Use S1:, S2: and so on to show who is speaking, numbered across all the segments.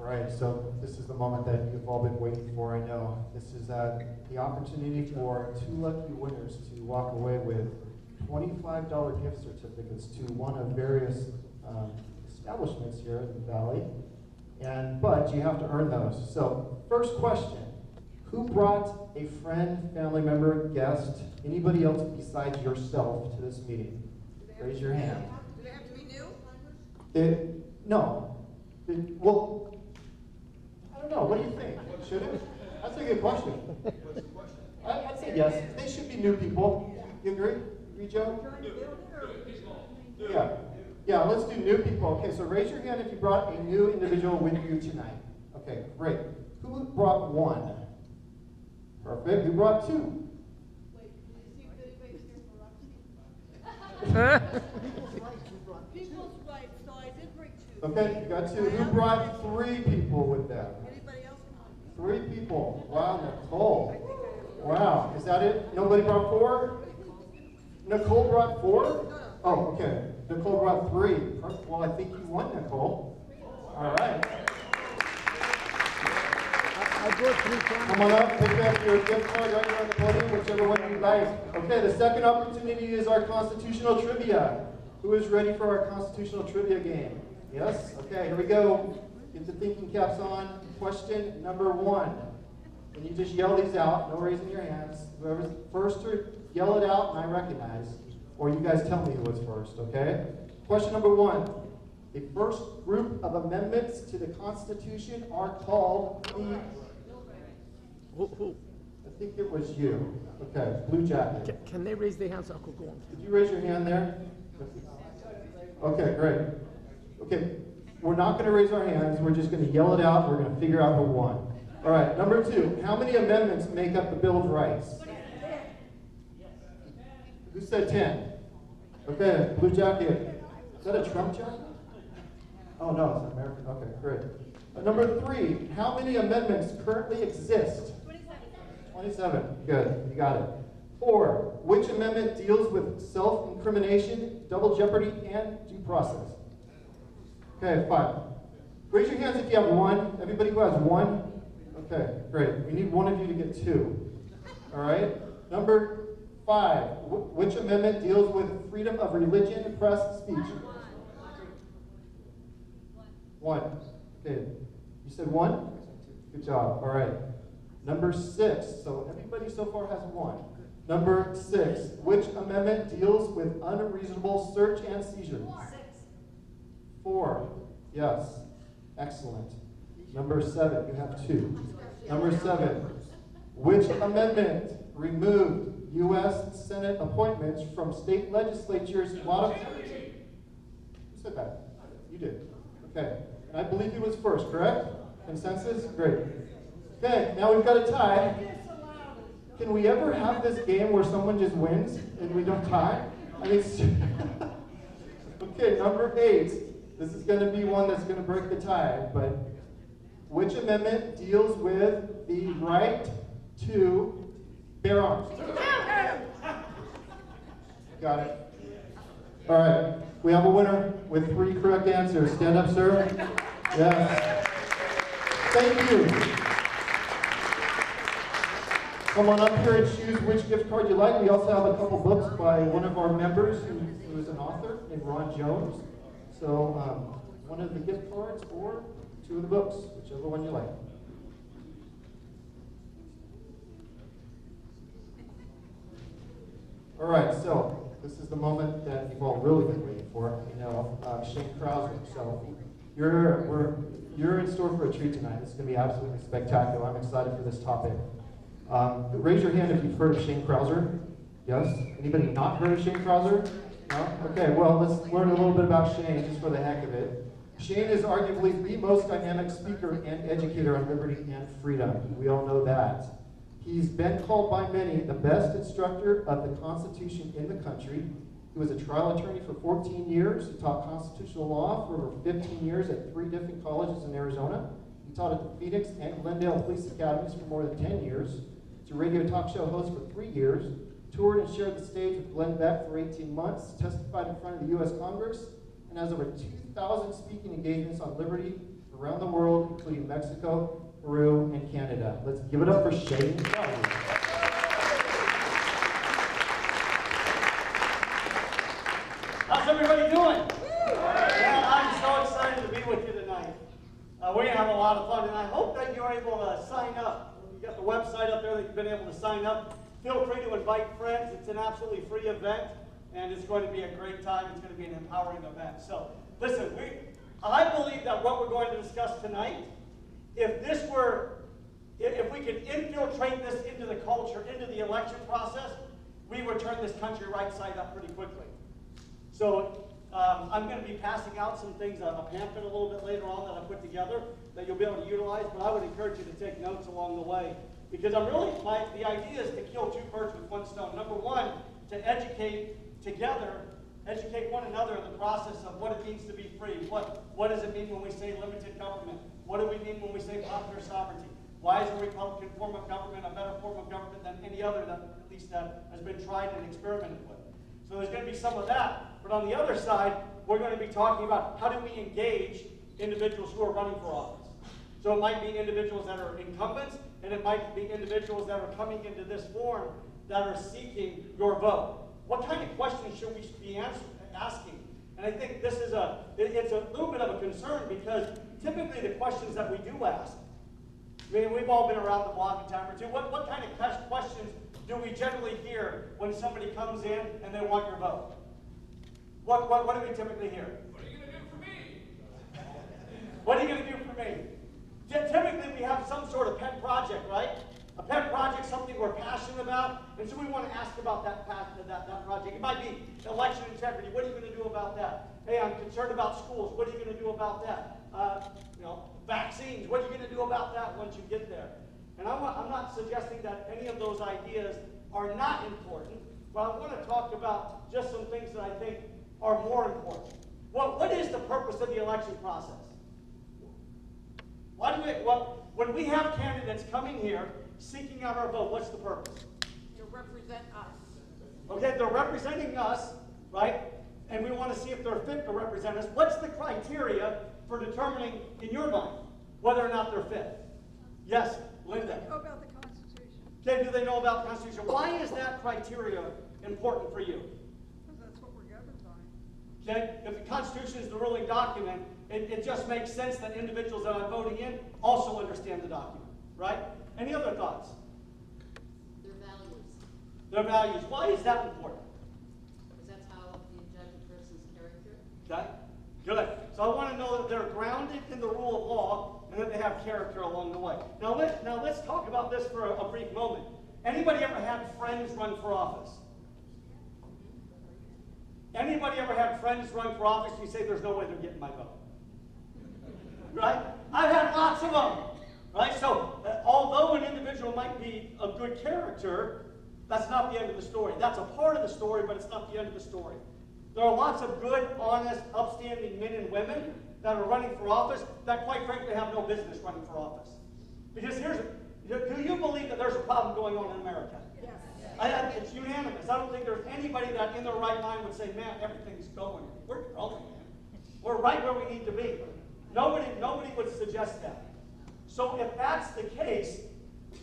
S1: All right, so this is the moment that you've all been waiting for, I know. This is the opportunity for 2 lucky winners to walk away with $25 gift certificates to one of various establishments here in the Valley. But you have to earn those. So, first question. Who brought a friend, family member, guest, anybody else besides yourself to this meeting? Raise your hand.
S2: Do they have to be new?
S1: No. Well, I don't know. What do you think? Should it? That's a good question.
S3: What's the question?
S1: I'd say yes. They should be new people. You agree? Agree, Joe? Yeah. Yeah, let's do new people. Okay, so raise your hand if you brought a new individual with you tonight. Okay, great. Who brought 1? Perfect. Who brought 2?
S2: Wait, can you see if anybody's here for Roxy? People's right, so I did bring 2.
S1: Okay, you got 2. Who brought 3 people with them?
S2: Anybody else come on?
S1: 3 people. Wow, Nicole. Wow, is that it? Nobody brought 4? Nicole brought 4? Oh, okay. Nicole brought 3. Well, I think you won, Nicole. All right.
S4: I brought 3 cameras.
S1: Come on up, pick up your gift card right here on the podium, whichever one you like. Okay, the second opportunity is our constitutional trivia. Who is ready for our constitutional trivia game? Yes? Okay, here we go. Get the thinking caps on. Question number 1. And you just yell these out, no raising your hands. Whoever's first to yell it out and I recognize, or you guys tell me who was first, okay? Question number 1. The first group of amendments to the Constitution are called the...
S4: Who?
S1: I think it was you. Okay, blue jacket.
S4: Can they raise their hands so I could go on?
S1: Did you raise your hand there? Okay, great. Okay, we're not going to raise our hands. We're just going to yell it out. We're going to figure out who won. All right, number 2. How many amendments make up the Bill of Rights? Who said 10? Okay, blue jacket. Is that a Trump jacket? Oh, no, it's an American. Okay, great. Number 3. How many amendments currently exist? 27. Good, you got it. 4. Which amendment deals with self-incrimination, double jeopardy, and due process? Okay, 5. Raise your hands if you have 1. Everybody who has 1? Okay, great. We need one of you to get 2. All right? Number 5. Which amendment deals with freedom of religion, press, speech? 1. Okay. You said 1? Good job. All right. Number 6. So everybody so far has 1. Number 6. Which amendment deals with unreasonable search and seizure? 4. Yes. Excellent. Number 7. You have 2. Number 7. Which amendment removed U.S. Senate appointments from state legislatures? A lot of... Who said that? You did. Okay. And I believe he was first, correct? Consensus? Great. Okay, now we've got a tie. Can we ever have this game where someone just wins and we don't tie? I mean, okay, number 8. This is going to be one that's going to break the tie, but which amendment deals with the right to bear arms? Got it. All right, we have a winner with 3 correct answers. Stand up, sir. Yes. Thank you. Come on up here and choose which gift card you like. We also have a couple books by one of our members who is an author named Ron Jones. So one of the gift cards or 2 of the books, whichever one you like. All right, so this is the moment that you've all really been waiting for. You know, Shane Krauser. So you're in store for a treat tonight. It's going to be absolutely spectacular. I'm excited for this topic. Raise your hand if you've heard of Shane Krauser. Yes? Anybody not heard of Shane Krauser? No? Okay, well, let's learn a little bit about Shane just for the heck of it. Shane is arguably the most dynamic speaker and educator on liberty and freedom. We all know that. He's been called by many the best instructor of the Constitution in the country. He was a trial attorney for 14 years. He taught constitutional law for over 15 years at 3 different colleges in Arizona. He taught at the Phoenix and Glendale Police Academies for more than 10 years. He's a radio talk show host for 3 years. Toured and shared the stage with Glenn Beck for 18 months. Testified in front of the U.S. Congress and has over 2,000 speaking engagements on liberty around the world people, including Mexico, Peru, and Canada. Let's give it up for Shane Krauser.
S3: How's everybody doing? Yeah, I'm so excited to be with you tonight. We're going to have a lot of fun, and I hope that you're able to sign up. You got the website up there that you've been able to sign up. Feel free to invite friends. It's an absolutely free event, and it's going to be a great time. It's going to be an empowering event. So, listen, I believe that what we're going to discuss tonight, if we could infiltrate this into the culture, into the election process, we would turn this country right side up pretty quickly. So I'm going to be passing out some things, a pamphlet a little bit later on that I put together that you'll be able to utilize, but I would encourage you to take notes along the way. Because the idea is to kill two birds with one stone. Number one, to educate one another in the process of what it means to be free. What does it mean when we say limited government? What do we mean when we say popular sovereignty? Why is a Republican form of government a better form of government than any other that has been tried and experimented with? So there's going to be some of that. But on the other side, we're going to be talking about how do we engage individuals who are running for office. So it might be individuals that are incumbents, and it might be individuals that are coming into this forum that are seeking your vote. What kind of questions should we be asking? And I think this is it's a little bit of a concern because typically the questions that we do ask, I mean, we've all been around the block a time or two. What kind of questions do we generally hear when somebody comes in and they want your vote? What do we typically hear?
S5: What are you going to do for me?
S3: What are you going to do for me? Typically, we have some sort of pet project, right? A pet project, something we're passionate about, and so we want to ask about that project. It might be election integrity. What are you going to do about that? Hey, I'm concerned about schools. What are you going to do about that? Vaccines. What are you going to do about that once you get there? And I'm not suggesting that any of those ideas are not important, but I want to talk about just some things that I think are more important. What is the purpose of the election process? When we have candidates coming here seeking out our vote, what's the purpose?
S2: To represent us.
S3: Okay, they're representing us, right? And we want to see if they're fit to represent us. What's the criteria for determining, in your mind, whether or not they're fit? Yes, Linda.
S2: Know about the Constitution.
S3: Okay, do they know about the Constitution? Why is that criteria important for you?
S2: Because that's what we're governed by.
S3: Okay, if the Constitution is the ruling document, it just makes sense that individuals that I'm voting in also understand the document, right? Any other thoughts?
S6: Their values,
S3: Their values. Why is that important?
S6: because that's how you judge a person's character.
S3: Okay, good. So I want to know that they're grounded in the rule of law and that they have character along the way. Now let's talk about this for a brief moment. Anybody ever had friends run for office? Anybody ever had friends run for office and you say there's no way they're getting my vote? Right? I've had lots of them. Right? So, although an individual might be a good character, that's not the end of the story. That's a part of the story, but it's not the end of the story. There are lots of good, honest, upstanding men and women that are running for office that, quite frankly, have no business running for office. Because do you believe that there's a problem going on in America?
S2: Yes.
S3: It's unanimous. I don't think there's anybody that in their right mind would say, man, everything's going. We're growing, man. We're right where we need to be. Nobody would suggest that. So if that's the case,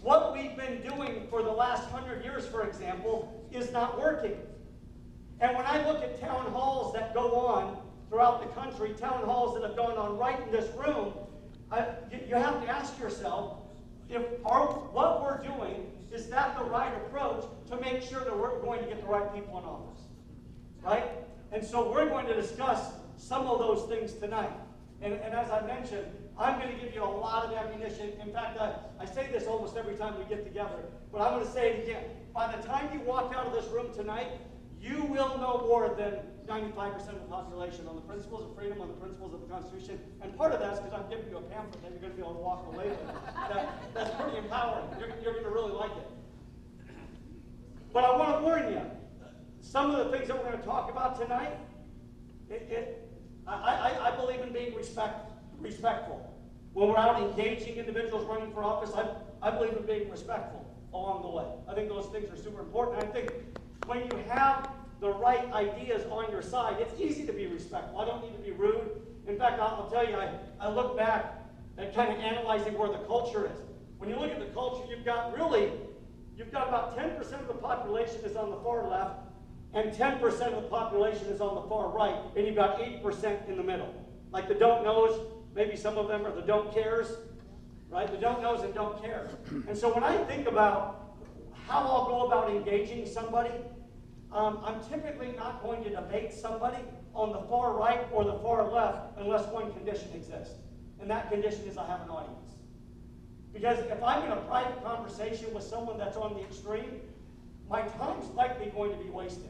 S3: what we've been doing for the last 100 years, for example, is not working. And when I look at town halls that go on throughout the country, town halls that have gone on right in this room, you have to ask yourself, what we're doing, is that the right approach to make sure that we're going to get the right people in office? Right? And so we're going to discuss some of those things tonight. And as I mentioned, I'm going to give you a lot of ammunition. In fact, I say this almost every time we get together, but I'm going to say it again. By the time you walk out of this room tonight, you will know more than 95% of the population on the principles of freedom, on the principles of the Constitution. And part of that is because I'm giving you a pamphlet that you're going to be able to walk away with. That's pretty empowering. You're going to really like it. But I want to warn you, some of the things that we're going to talk about tonight, I believe in being respectful. When we're out engaging individuals running for office, I believe in being respectful along the way. I think those things are super important. I think when you have the right ideas on your side, it's easy to be respectful. I don't need to be rude. In fact, I'll tell you, I look back at kind of analyzing where the culture is. When you look at the culture, you've got about 10% of the population is on the far left, and 10% of the population is on the far right, and you've got 8% in the middle. Like the don't knows, maybe some of them are the don't cares, right? The don't knows and don't care. And so when I think about how I'll go about engaging somebody, I'm typically not going to debate somebody on the far right or the far left unless one condition exists. And that condition is I have an audience. Because if I'm in a private conversation with someone that's on the extreme, my time's likely going to be wasted.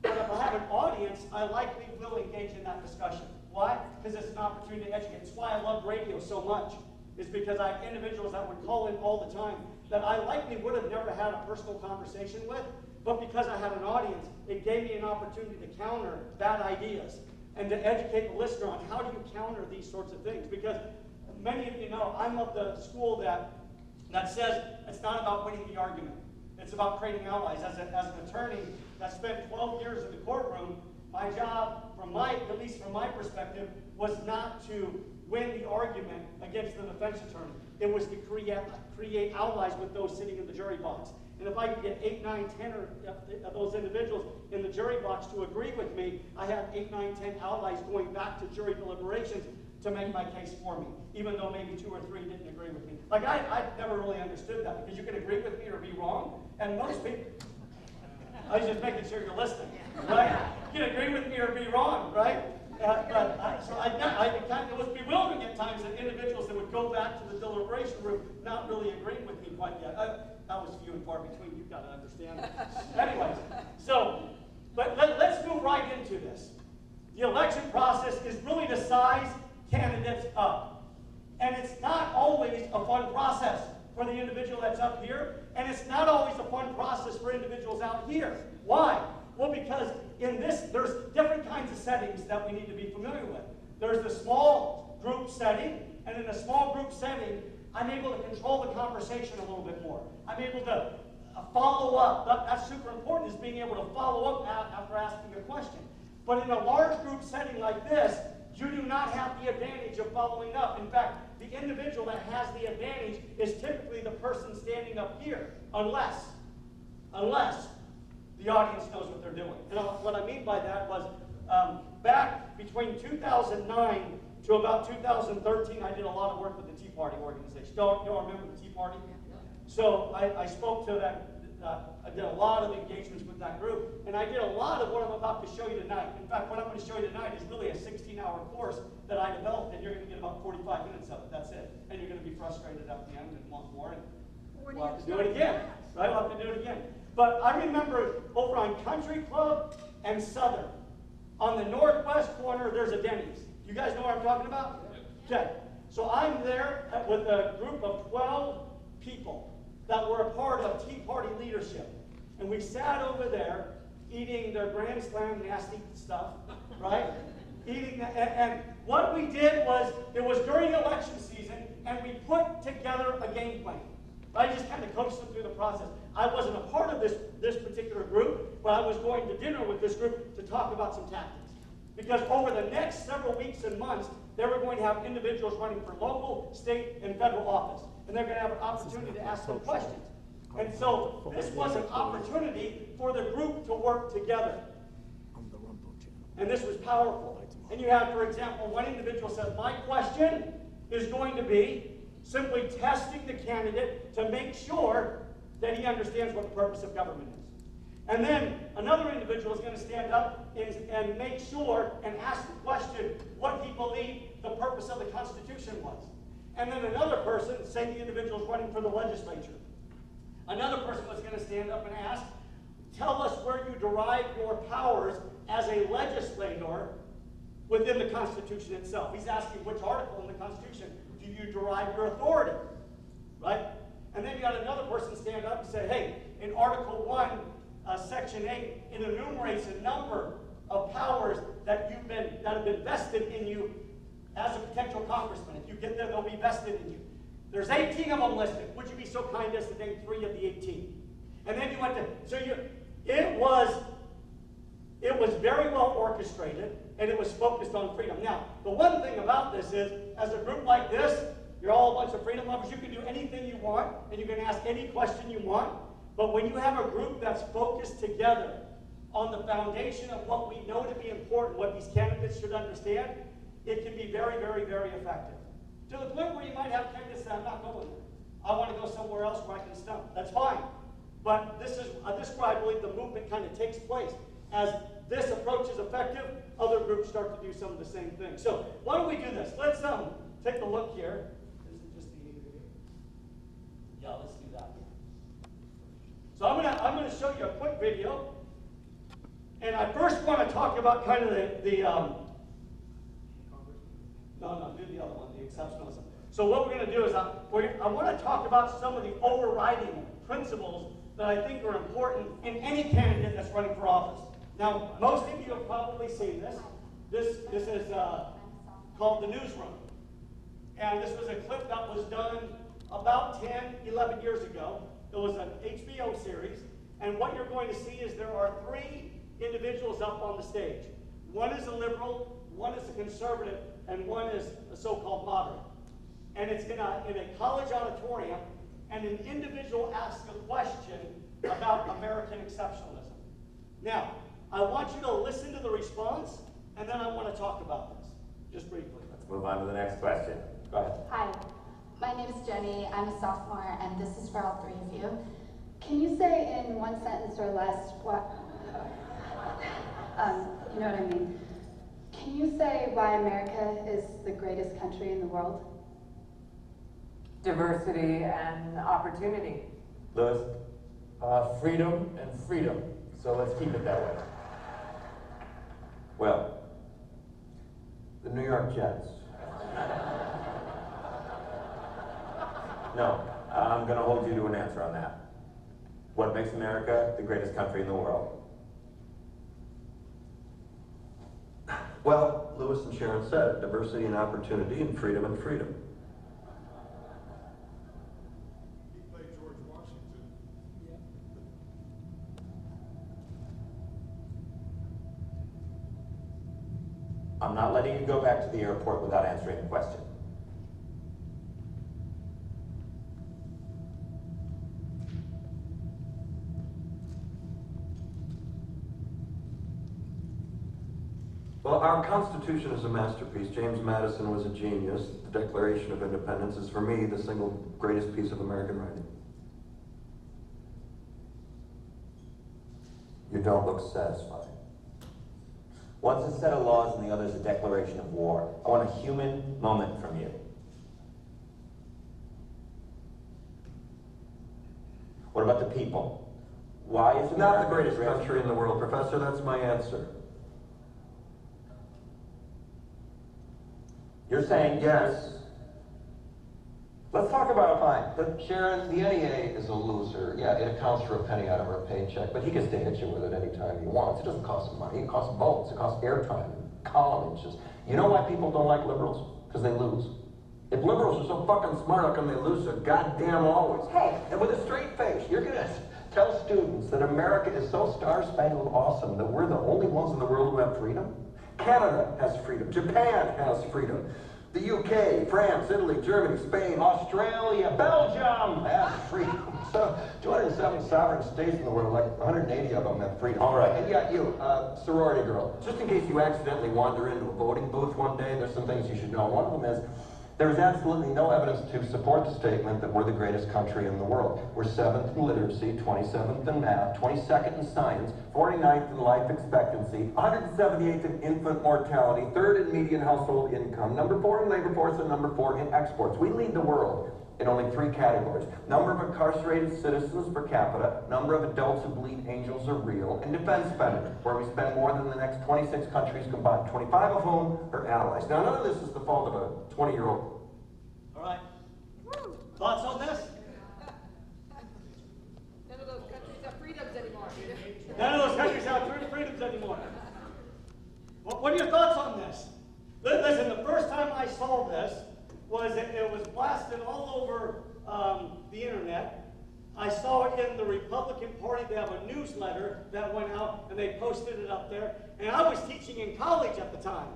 S3: But if I have an audience, I likely will engage in that discussion. Why? Because it's an opportunity to educate. It's why I love radio so much. Is because I have individuals that would call in all the time that I likely would have never had a personal conversation with, but because I had an audience, it gave me an opportunity to counter bad ideas and to educate the listener on how do you counter these sorts of things. Because many of you know, I'm of the school that says it's not about winning the argument. It's about creating allies. As an attorney that spent 12 years in the courtroom, my job, at least from my perspective, was not to win the argument against the defense attorney. It was to create allies with those sitting in the jury box. And if I could get 8, 9, 10 of those individuals in the jury box to agree with me, I had 8, 9, 10 allies going back to jury deliberations to make my case for me, even though maybe 2 or 3 didn't agree with me. Like, I never really understood that, because you can agree with me or be wrong, and most people, I was just making sure you're listening, right? You can agree with me or be wrong, right? It was bewildering at times that individuals that would go back to the deliberation room not really agreeing with me quite yet. That was few and far between. You've got to understand. Anyways, but let's move right into this. The election process is really to size candidates up. And it's not always a fun process for the individual that's up here, and it's not always a fun process for individuals out here. Why? Well, because in this, there's different kinds of settings that we need to be familiar with. There's the small group setting, and in a small group setting, I'm able to control the conversation a little bit more. I'm able to follow up. That's super important, is being able to follow up after asking a question. But in a large group setting like this, you do not have the advantage of following up. In fact, the individual that has the advantage is typically the person standing up here, unless the audience knows what they're doing. And what I mean by that was back between 2009 to about 2013, I did a lot of work with the Tea Party organization. Y'all remember the Tea Party? So I spoke to that. I did a lot of engagements with that group, and I did a lot of what I'm about to show you tonight. In fact, what I'm going to show you tonight is really a 16-hour course that I developed, and you're going to get about 45 minutes of it. That's it. And you're going to be frustrated at the end and want more, and we'll have to do it again. Right? We'll have to do it again. But I remember over on Country Club and Southern, on the northwest corner, there's a Denny's. You guys know what I'm talking about? Okay. So I'm there with a group of 12 people that were a part of Tea Party leadership. And we sat over there eating their Grand Slam nasty stuff, right? And what we did was, it was during election season, and we put together a game plan. I just kind of coached them through the process. I wasn't a part of this particular group, but I was going to dinner with this group to talk about some tactics. Because over the next several weeks and months, they were going to have individuals running for local, state, and federal office. And they're going to have an opportunity to ask them questions. And so this was an opportunity for the group to work together. And this was powerful. And you have, for example, one individual says, my question is going to be simply testing the candidate to make sure that he understands what the purpose of government is. And then another individual is going to stand up and make sure and ask the question what he believed the purpose of the Constitution was. And then another person, say the individual is running for the legislature, another person was going to stand up and ask, tell us where you derive your powers as a legislator within the Constitution itself. He's asking which article in the Constitution do you derive your authority, right? And then you got another person stand up and say, hey, in Article 1, Section 8, it enumerates a number of powers that have been vested in you as a potential congressman. If you get there, they'll be vested in you. There's 18 of them listed. Would you be so kind as to name 3 of the 18? And then you went to, it was very well orchestrated, and it was focused on freedom. Now, the one thing about this is, as a group like this, You're all a bunch of freedom lovers. You can do anything you want, and you can ask any question you want. But when you have a group that's focused together on the foundation of what we know to be important, what these candidates should understand, it can be very, very, very effective. To the point where you might have candidates say, I'm not going there. I want to go somewhere else where I can stump. That's fine. But this is where I believe the movement kind of takes place. As this approach is effective, other groups start to do some of the same things. So why don't we do this? Let's take a look here. Is it just the video? Yeah, let's do that. So I'm gonna show you a quick video. And I first want to talk about kind of the no, do the other one, the exceptionalism. So what we're going to do is I want to talk about some of the overriding principles that I think are important in any candidate that's running for office. Now, most of you have probably seen this. This is called the Newsroom. And this was a clip that was done about 10, 11 years ago. It was an HBO series. And what you're going to see is there are 3 individuals up on the stage. One is a liberal, one is a conservative, and one is a so-called moderate. And it's in a college auditorium, and an individual asks a question about American exceptionalism. Now, I want you to listen to the response, and then I want to talk about this, just briefly.
S7: Let's move on to the next question. Go ahead.
S8: Hi, my name is Jenny. I'm a sophomore, and this is for all 3 of you. Can you say in one sentence or less what, you know what I mean? Can you say why America is the greatest country in the world?
S9: Diversity and opportunity.
S7: Lewis?
S1: Freedom and freedom. So let's keep it that way.
S7: Will?
S10: The New York Jets.
S7: No, I'm going to hold you to an answer on that. What makes America the greatest country in the world?
S10: Well, Lewis and Sharon said it, diversity and opportunity and freedom and freedom.
S5: He played George Washington.
S7: I'm not letting you go back to the airport without answering the question.
S10: Well, our Constitution is a masterpiece. James Madison was a genius. The Declaration of Independence is, for me, the single greatest piece of American writing.
S7: You don't look satisfied. One's a set of laws and the other's a declaration of war. I want a human moment from you. What about the people? Why is
S10: It's not the
S7: America
S10: greatest country in the world, Professor. That's my answer.
S7: You're saying
S10: Yes.
S7: Let's talk about
S10: Fine. Sharon, the NEA is a loser. Yeah, it accounts for a penny out of our paycheck, but he gets to hit you with it anytime he wants. It doesn't cost him money. It costs votes. It costs airtime, column inches. You know why people don't like liberals? Because they lose. If liberals are so fucking smart, how come they lose so goddamn always? Hey, and with a straight face, you're gonna tell students that America is so star-spangled awesome that we're the only ones in the world who have freedom? Canada has freedom. Japan has freedom. The UK, France, Italy, Germany, Spain, Australia, Belgium have freedom. So 207 sovereign states in the world, like 180 of them have freedom.
S7: All right.
S10: And yeah, you, sorority girl, just in case you accidentally wander into a voting booth one day, there's some things you should know. One of them is, there is absolutely no evidence to support the statement that we're the greatest country in the world. We're 7th in literacy, 27th in math, 22nd in science, 49th in life expectancy, 178th in infant mortality, 3rd in median household income, number 4 in labor force, and number 4 in exports. We lead the world in only 3 categories: number of incarcerated citizens per capita, number of adults who believe angels are real, and defense spending, where we spend more than the next 26 countries combined, 25 of whom are allies. Now, none of this is the fault of a 20-year-old.
S3: All right. Thoughts on this?
S2: None of those countries have freedoms anymore.
S3: None of those countries have freedoms anymore. What are your thoughts on this? Listen, the first time I saw this was it was blasted all over the internet. I saw it in the Republican Party. They have a newsletter that went out, and they posted it up there. And I was teaching in college at the time.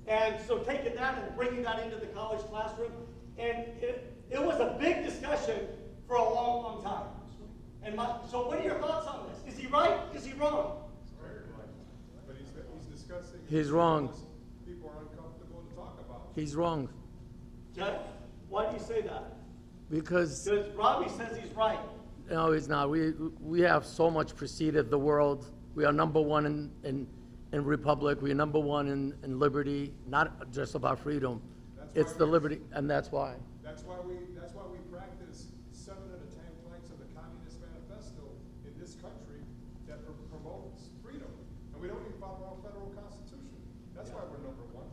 S3: And so taking that and bringing that into the college classroom, And it was a big discussion for a long, long time. And so what are your thoughts on this? Is he right? Is he wrong?
S5: But he's discussing.
S4: He's wrong.
S5: People are uncomfortable to talk about.
S4: He's wrong.
S3: Jeff, why do you say that?
S4: Because,
S3: Because Robbie says he's right.
S4: no, he's not. We have so much preceded the world. We are number one in Republic. We are number one in liberty, not just about freedom. It's the liberty, and that's why.
S5: That's why we practice 7 of the 10 planks of the Communist Manifesto in this country that promotes freedom. And we don't even follow our federal constitution. That's why we're number one.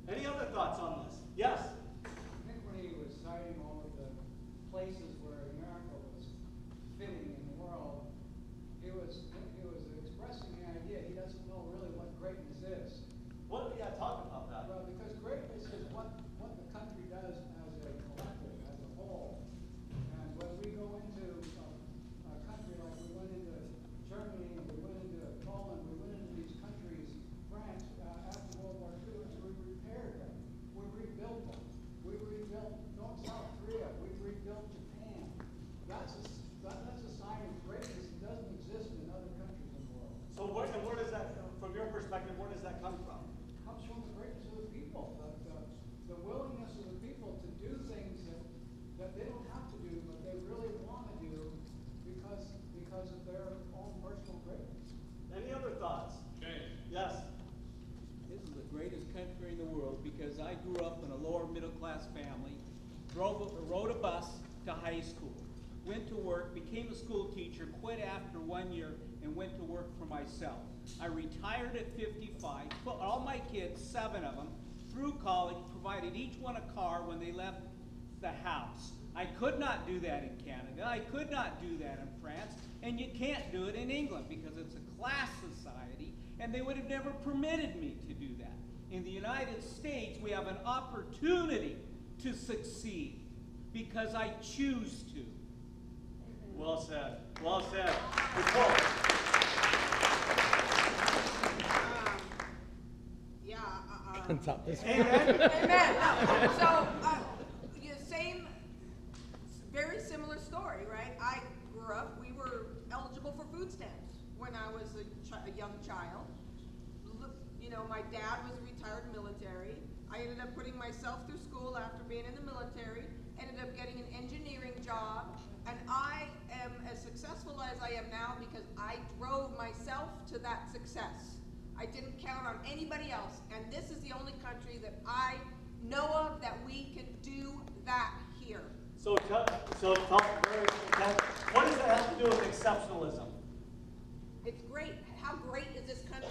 S3: Any other thoughts on this? Yes?
S11: I think when he was citing all of the places where America was fitting in the world, he was expressing the idea he doesn't know really what greatness is.
S3: What? Yeah, talk about that.
S11: Well, because greatness is what the country does as a collective, as a whole. And when we go into a country like we went into Germany, we went into Poland, we went into these countries, France, after World War II, and we repaired them. We rebuilt them. We rebuilt South Korea. We rebuilt Japan. That's a sign of greatness that doesn't exist in other countries in the world.
S3: So where does that, from your perspective, where does that come from?
S11: It comes from the greatness of the people, the willingness of the people to do things that they don't have to do, but they really want to do because of their own personal greatness.
S3: Any other thoughts?
S5: James.
S3: Yes?
S12: This is the greatest country in the world because I grew up in a lower middle class family, rode a bus to high school, went to work, became a school teacher, quit after 1 year, and went to work for myself. I retired at 55, put all my kids, 7 of them, through college, provided each one a car when they left the house. I could not do that in Canada. I could not do that in France. And you can't do it in England because it's a class society, and they would have never permitted me to do that. In the United States, we have an opportunity to succeed because I choose to.
S3: Well said. Well said. Nicole.
S4: On top this.
S3: Amen.
S2: Amen. So, same, very similar story, right? I grew up, we were eligible for food stamps when I was a young child. You know, my dad was a retired military. I ended up putting myself through school after being in the military, ended up getting an engineering job, and I am as successful as I am now because I drove myself to that success. I didn't count on anybody else, and this is the only country that I know of that we can do that here.
S3: So what does that have to do with exceptionalism?
S2: It's great. How great is this country?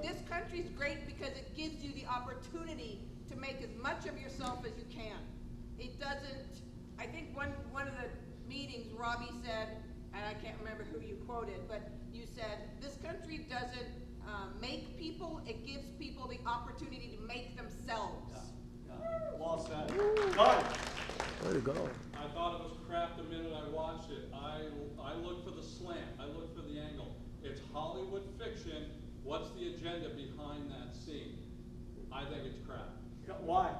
S2: This country's great because it gives you the opportunity to make as much of yourself as you can. It doesn't, I think one of the meetings Robbie said, and I can't remember who you quoted, but you said, this country doesn't make people, it gives people the opportunity to make themselves.
S3: Yeah. Well said. Done.
S4: Way to go.
S13: I thought it was crap the minute I watched it. I look for the slant. I look for the angle. It's Hollywood fiction. What's the agenda behind that scene? I think it's crap.
S3: Why?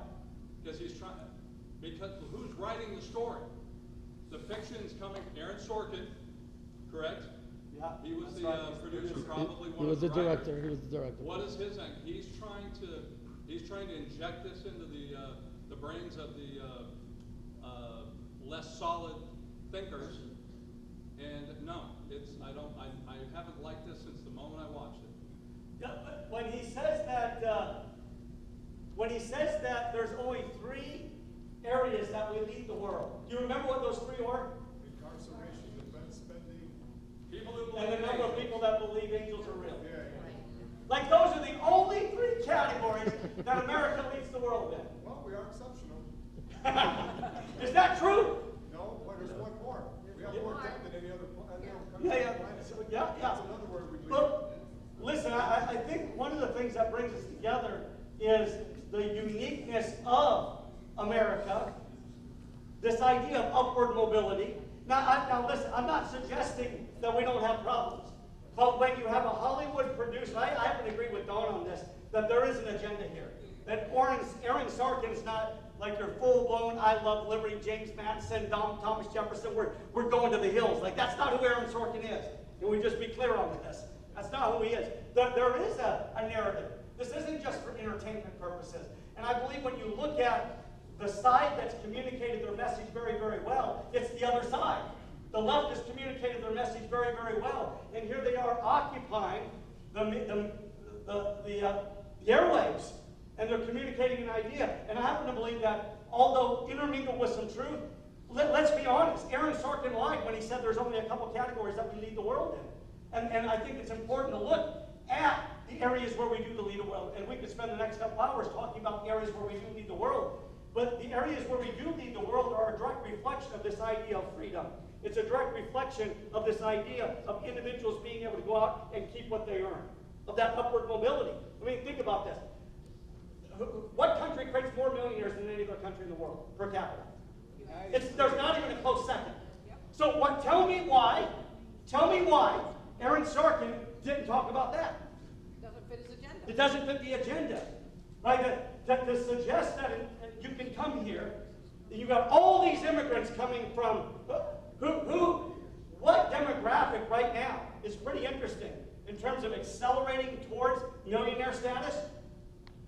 S13: Because who's writing the story? The fiction's coming, Aaron Sorkin, correct?
S3: Yeah.
S13: He was the
S3: right.
S13: producer, probably
S4: He
S13: one
S4: was
S13: of
S4: the
S13: the
S4: director.
S13: writers.
S4: He was the director.
S13: What is his end? He's trying to inject this into the brains of the less solid thinkers. And no, I haven't liked this since the moment I watched it.
S3: Yeah, but when he says that there's only 3 areas that we lead the world. Do you remember what those 3 were?
S5: Incarceration, defense spending.
S13: People who
S3: And
S13: believe
S3: the number of
S13: angels.
S3: people that believe angels are real.
S5: Yeah.
S3: Like those are the only 3 categories that America leads the world in.
S5: Well, we are exceptional.
S3: Is that true?
S5: No, but there's one more. We have more debt than any other country.
S3: Yeah.
S5: That's another word we leave.
S3: Look, listen, I think one of the things that brings us together is the uniqueness of America, this idea of upward mobility. Now listen, I'm not suggesting that we don't have problems, but when you have a Hollywood producer, I happen to agree with Dawn on this, that there is an agenda here. that Aaron Sorkin's not like your full-blown, I love liberty, James Madison, Thomas Jefferson, we're going to the hills. Like, that's not who Aaron Sorkin is. Can we just be clear on this? That's not who he is. There is a narrative. This isn't just for entertainment purposes. And I believe when you look at the side that's communicated their message very, very well, it's the other side. The left has communicated their message very, very well. And here they are occupying the airwaves. And they're communicating an idea. And I happen to believe that, although intermingled with some truth, let's be honest, Aaron Sorkin lied when he said there's only a couple categories that we lead the world in. And I think it's important to look at the areas where we do lead the world. And we could spend the next couple hours talking about the areas where we do lead the world. But the areas where we do lead the world are a direct reflection of this idea of freedom. It's a direct reflection of this idea of individuals being able to go out and keep what they earn, of that upward mobility. I mean, think about this. What country creates more millionaires than any other country in the world, per capita? There's not even a close second. So tell me why Aaron Sorkin didn't talk about that.
S2: Doesn't fit his agenda.
S3: It doesn't fit the agenda. Right? To suggest that you can come here, you've got all these immigrants coming from, what demographic right now is pretty interesting in terms of accelerating towards millionaire status?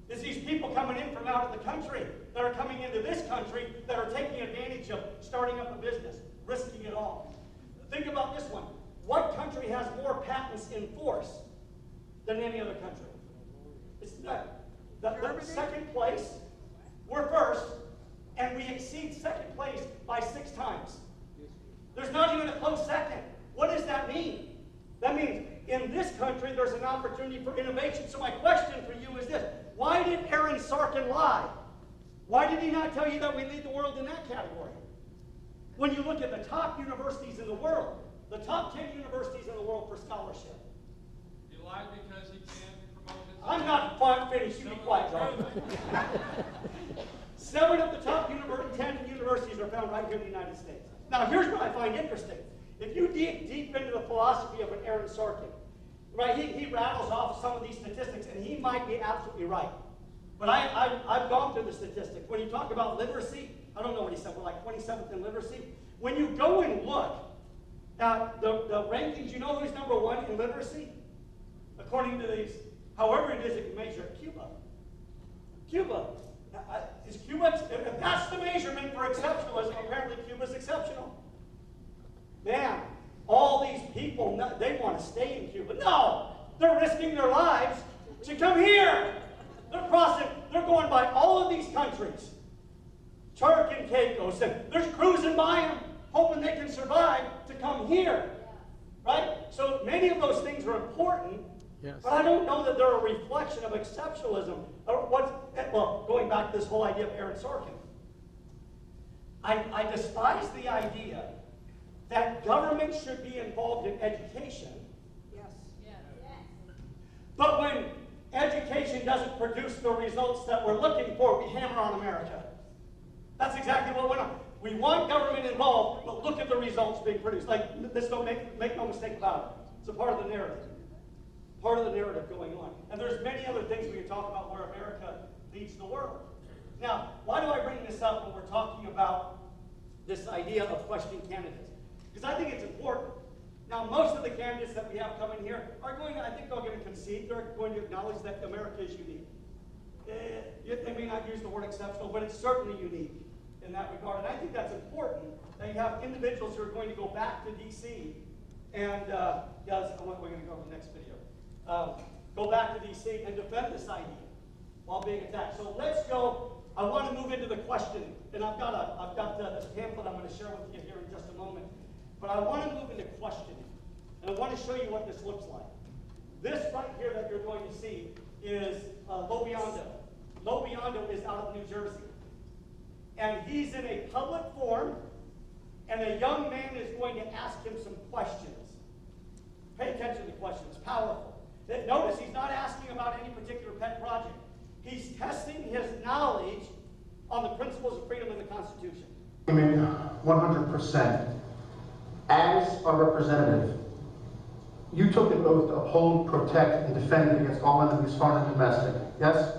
S3: Is these people coming in from out of the country that are coming into this country that are taking advantage of starting up a business, risking it all. Think about this one. What country has more patents in force than any other country? It's not. The second place, we're first, and we exceed second place by 6 times. There's not even a close second. What does that mean? That means in this country, there's an opportunity for innovation. So my question for you is this. Why did Aaron Sorkin lie? Why did he not tell you that we lead the world in that category? When you look at the top universities in the world, the top 10 universities in the world for scholarship.
S13: He lied because he can't promote his...
S3: I'm not finished. You be quiet, John. 7 of the top 10 universities are found right here in the United States. Now, here's what I find interesting. If you dig deep into the philosophy of an Aaron Sorkin, right, he rattles off some of these statistics, and he might be absolutely right. But I've gone through the statistics. When you talk about literacy, I don't know what he said, we're like 27th in literacy. When you go and look at the rankings, you know who's number 1 in literacy? According to these, however it is that you measure it, Cuba. Cuba. Is Cuba, if that's the measurement for exceptionalism, apparently Cuba's exceptional. Man, all these people, they want to stay in Cuba. No! They're risking their lives to come here. They're going by all of these countries. Turk and Caicos, and they're cruising by them, hoping they can survive to come here. Right? So many of those things are important, yes. But I don't know that they're a reflection of exceptionalism. Well, going back to this whole idea of Aaron Sorkin. I despise the idea that government should be involved in education.
S2: Yes. Yes.
S3: But when education doesn't produce the results that we're looking for, we hammer on America. That's exactly what went on. We want government involved, but look at the results being produced. Like, this don't make no mistake about it. It's a part of the narrative. Part of the narrative going on. And there's many other things we can talk about where America leads the world. Now, why do I bring this up when we're talking about this idea of questioning candidates? Because I think it's important. Now, most of the candidates that we have coming here are going to, I think they're going to concede, they're going to acknowledge that America is unique. They may not use the word exceptional, but it's certainly unique in that regard. And I think that's important that you have individuals who are going to go back to D.C. and, we're going to go to the next video. Go back to D.C. and defend this idea while being attacked. So let's go. I want to move into the questioning. And I've got this pamphlet I'm going to share with you here in just a moment. But I want to move into questioning. And I want to show you what this looks like. This right here that you're going to see is Lobiando. Lobiando is out of New Jersey. And he's in a public forum, and a young man is going to ask him some questions. Pay attention to the questions. Powerful. Notice he's not asking about any particular pet project. He's testing his knowledge on the principles of freedom in the Constitution.
S14: 100%. As a representative, you took an oath to uphold, protect, and defend against all enemies, foreign and domestic. Yes?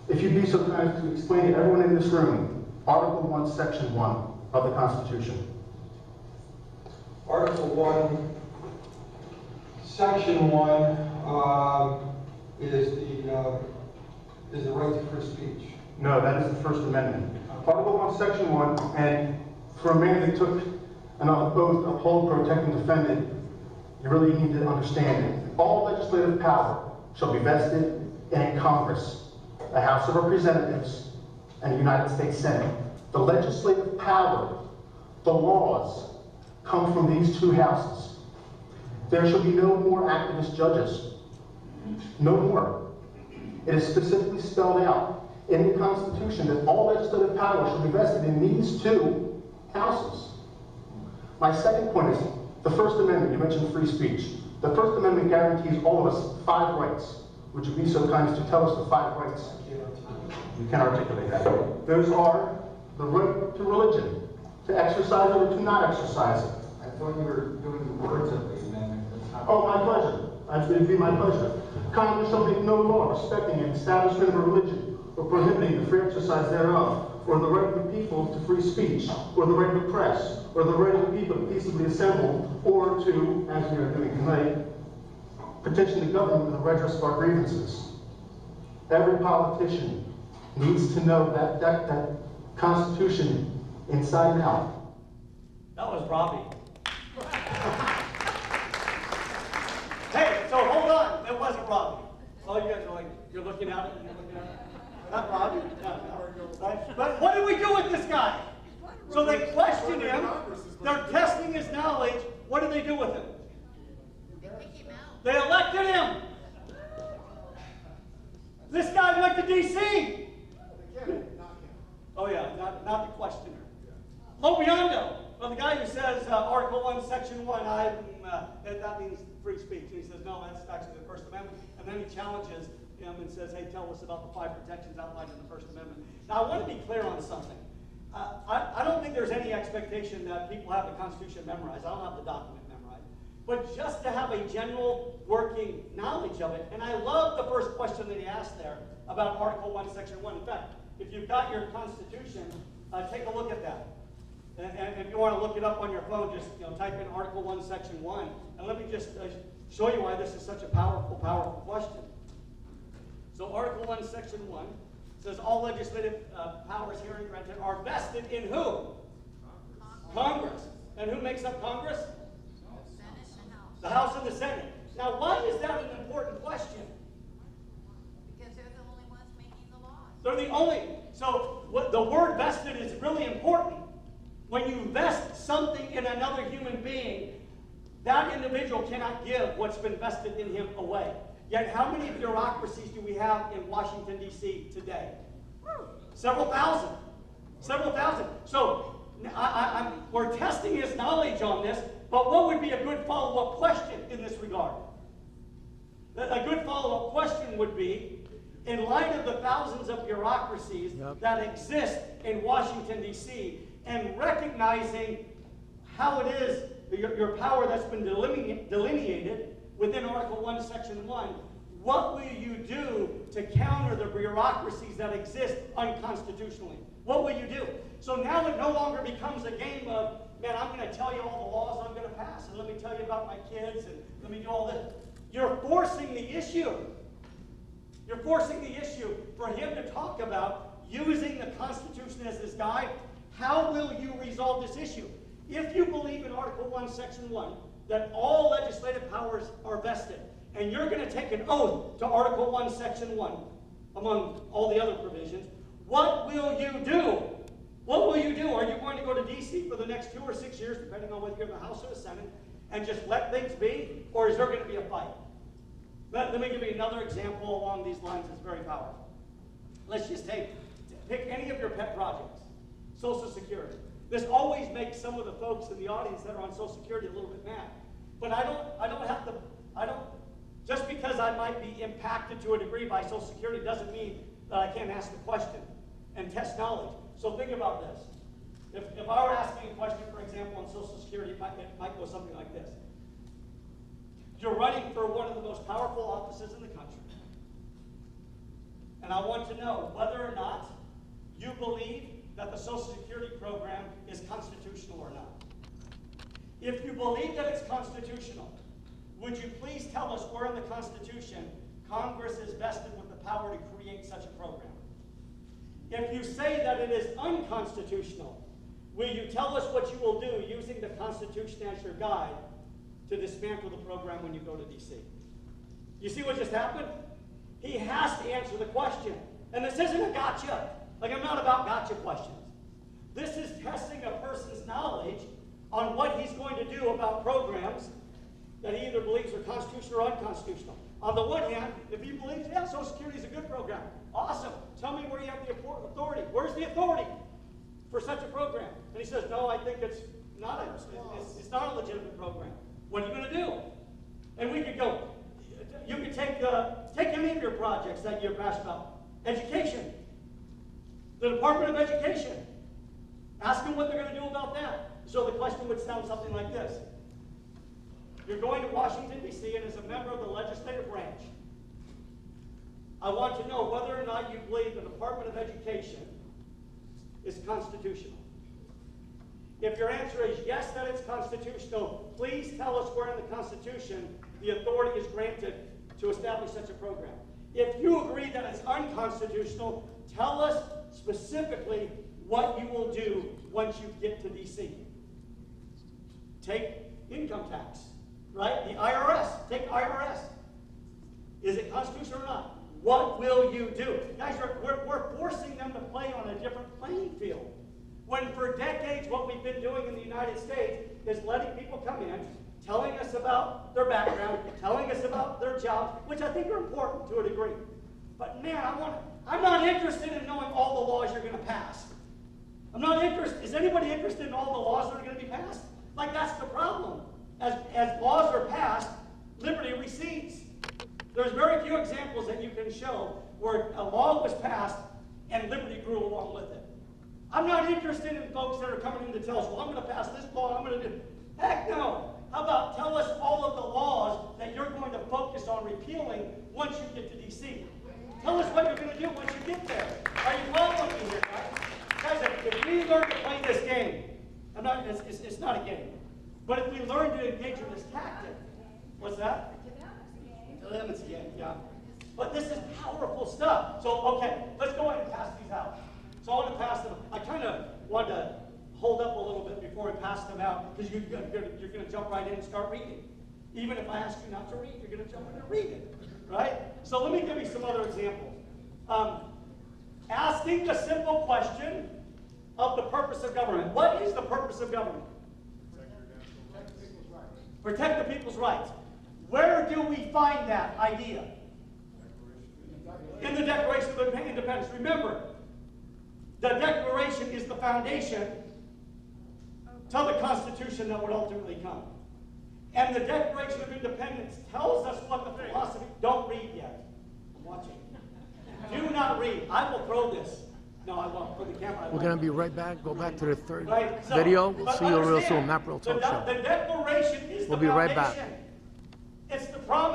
S14: If you'd be so kind as to explain to everyone in this room, Article 1, Section 1 of the Constitution.
S15: Article 1, Section 1 is the right to free speech.
S14: No, that is the First Amendment. Article 1, Section 1, and for a man that took an oath to uphold, protect, and defend it, you really need to understand it. All legislative power shall be vested in Congress, the House of Representatives, and the United States Senate. The legislative power, the laws, come from these two houses. There shall be no more activist judges. No more. It is specifically spelled out in the Constitution that all legislative power shall be vested in these two houses. My second point is the First Amendment. You mentioned free speech. The First Amendment guarantees all of us 5 rights. Would you be so kind as to tell us the 5 rights? You can articulate that. Those are the right to religion, to exercise or to not exercise it.
S15: I thought you were doing the words of the amendment.
S14: Oh, my pleasure. It would be my pleasure. Congress shall make no law respecting an establishment of a religion or prohibiting the free exercise thereof, or the right of the people to free speech, or the right of the press, or the right of the people to peaceably assemble, or to, as we are doing tonight, petition the government with the redress of our grievances. Every politician needs to know that Constitution inside and out.
S3: That was Robbie. Hey, so hold on. It wasn't Robbie. Oh, you guys are like, you're looking at it and you're looking at it. Not Robbie. No. Right? But what do we do with this guy? So they question him. They're testing his knowledge. What do they do with him? They elected him. This guy went to D.C. Oh yeah, not the questioner. Lobiando, well, the guy who says Article 1, Section 1, that means free speech. And he says, no, that's actually the First Amendment. And then he challenges him and says, hey, tell us about the 5 protections outlined in the First Amendment. Now, I want to be clear on something. I don't think there's any expectation that people have the Constitution memorized. I don't have the document memorized. But just to have a general working knowledge of it, and I love the first question that he asked there about Article 1, Section 1. In fact, if you've got your Constitution, take a look at that. And if you want to look it up on your phone, just type in Article 1, Section 1. And let me just show you why this is such a powerful, powerful question. So Article 1, Section 1 says all legislative powers herein granted are vested in who? Congress. And who makes up Congress? The House and the Senate. Now, why is that an important question?
S2: Because they're the only ones making the laws.
S3: They're the only. So the word vested is really important. When you vest something in another human being, that individual cannot give what's been vested in him away. Yet how many bureaucracies do we have in Washington, D.C. today? Several thousand. Several thousand. So we're testing his knowledge on this, but what would be a good follow-up question in this regard? A good follow-up question would be, in light of the thousands of bureaucracies that exist in Washington, D.C., and recognizing how it is, your power that's been delineated within Article 1, Section 1, what will you do to counter the bureaucracies that exist unconstitutionally? What will you do? So now it no longer becomes a game of, man, I'm going to tell you all the laws I'm going to pass, and let me tell you about my kids, and let me do all this. You're forcing the issue. You're forcing the issue for him to talk about using the Constitution as his guide. How will you resolve this issue? If you believe in Article 1, Section 1, that all legislative powers are vested, and you're going to take an oath to Article 1, Section 1, among all the other provisions, what will you do? What will you do? Are you going to go to D.C. for the next 2 or 6 years, depending on whether you're in the House or the Senate, and just let things be? Or is there going to be a fight? Let me give you another example along these lines that's very powerful. Let's just pick any of your pet projects. Social Security. This always makes some of the folks in the audience that are on Social Security a little bit mad. But just because I might be impacted to a degree by Social Security doesn't mean that I can't ask the question and test knowledge. So think about this. If I were asking a question, for example, on Social Security, it might go something like this. You're running for one of the most powerful offices in the country. And I want to know whether or not you believe that the Social Security program is constitutional or not. If you believe that it's constitutional, would you please tell us where in the Constitution Congress is vested with the power to create such a program? If you say that it is unconstitutional, will you tell us what you will do using the Constitution as your guide to dismantle the program when you go to DC? You see what just happened? He has to answer the question. And this isn't a gotcha. Like, I'm not about gotcha questions. This is testing a person's knowledge on what he's going to do about programs that he either believes are constitutional or unconstitutional. On the one hand, if he believes, yeah, Social Security is a good program, awesome. Tell me where you have the authority. Where's the authority for such a program? And he says, no, I think it's not a legitimate program. What are you going to do? And we could go, you could take any of your projects that you're passionate about. Education. The Department of Education. Ask them what they're going to do about that. So the question would sound something like this. You're going to Washington, D.C., and as a member of the legislative branch, I want to know whether or not you believe the Department of Education is constitutional. If your answer is yes, that it's constitutional, please tell us where in the Constitution the authority is granted to establish such a program. If you agree that it's unconstitutional, tell us specifically what you will do once you get to D.C. Take income tax, right? The IRS, take IRS. Is it constitutional or not? What will you do? Guys, we're forcing them to play on a different playing field. When for decades what we've been doing in the United States is letting people come in, telling us about their background, telling us about their jobs, which I think are important to a degree. But man, I'm not interested in knowing all the laws you're going to pass. I'm not interested. Is anybody interested in all the laws that are going to be passed? Like, that's the problem. As laws are passed, liberty recedes. There's very few examples that you can show where a law was passed and liberty grew along with it. I'm not interested in folks that are coming in to tell us, well, I'm going to pass this law, I'm going to do. Heck no. How about tell us all of the laws that you're going to focus on repealing once you get to D.C.? Tell us what you're going to do once you get there. Are you following me here, guys? Guys, if we learn to play this game, it's not a game, but if we learn to engage in this tactic, what's that? It's a game, yeah. But this is powerful stuff. So, okay, let's go ahead and pass these out. So I want to pass them. I kind of wanted to hold up a little bit before we pass them out, because you're going to jump right in and start reading. Even if I ask you not to read, you're going to jump in and read it, right? So let me give you some other examples. Asking the simple question of the purpose of government. What is the purpose of government? Protect the people's rights. Where do we find that idea? In the Declaration of Independence. Remember, the Declaration is the foundation to the Constitution that would ultimately come. And the Declaration of Independence tells us what the philosophy... Don't read yet. I'm watching. Do not read. I will throw this. No, I won't. For the camera,
S4: We're going to be right back. Go back to the third
S3: Right, so,
S4: video. We'll see you real soon.
S3: understand,
S4: MAAP Real Talk Show.
S3: The Declaration is
S4: We'll
S3: the
S4: be right
S3: foundation.
S4: back.
S3: It's the promise.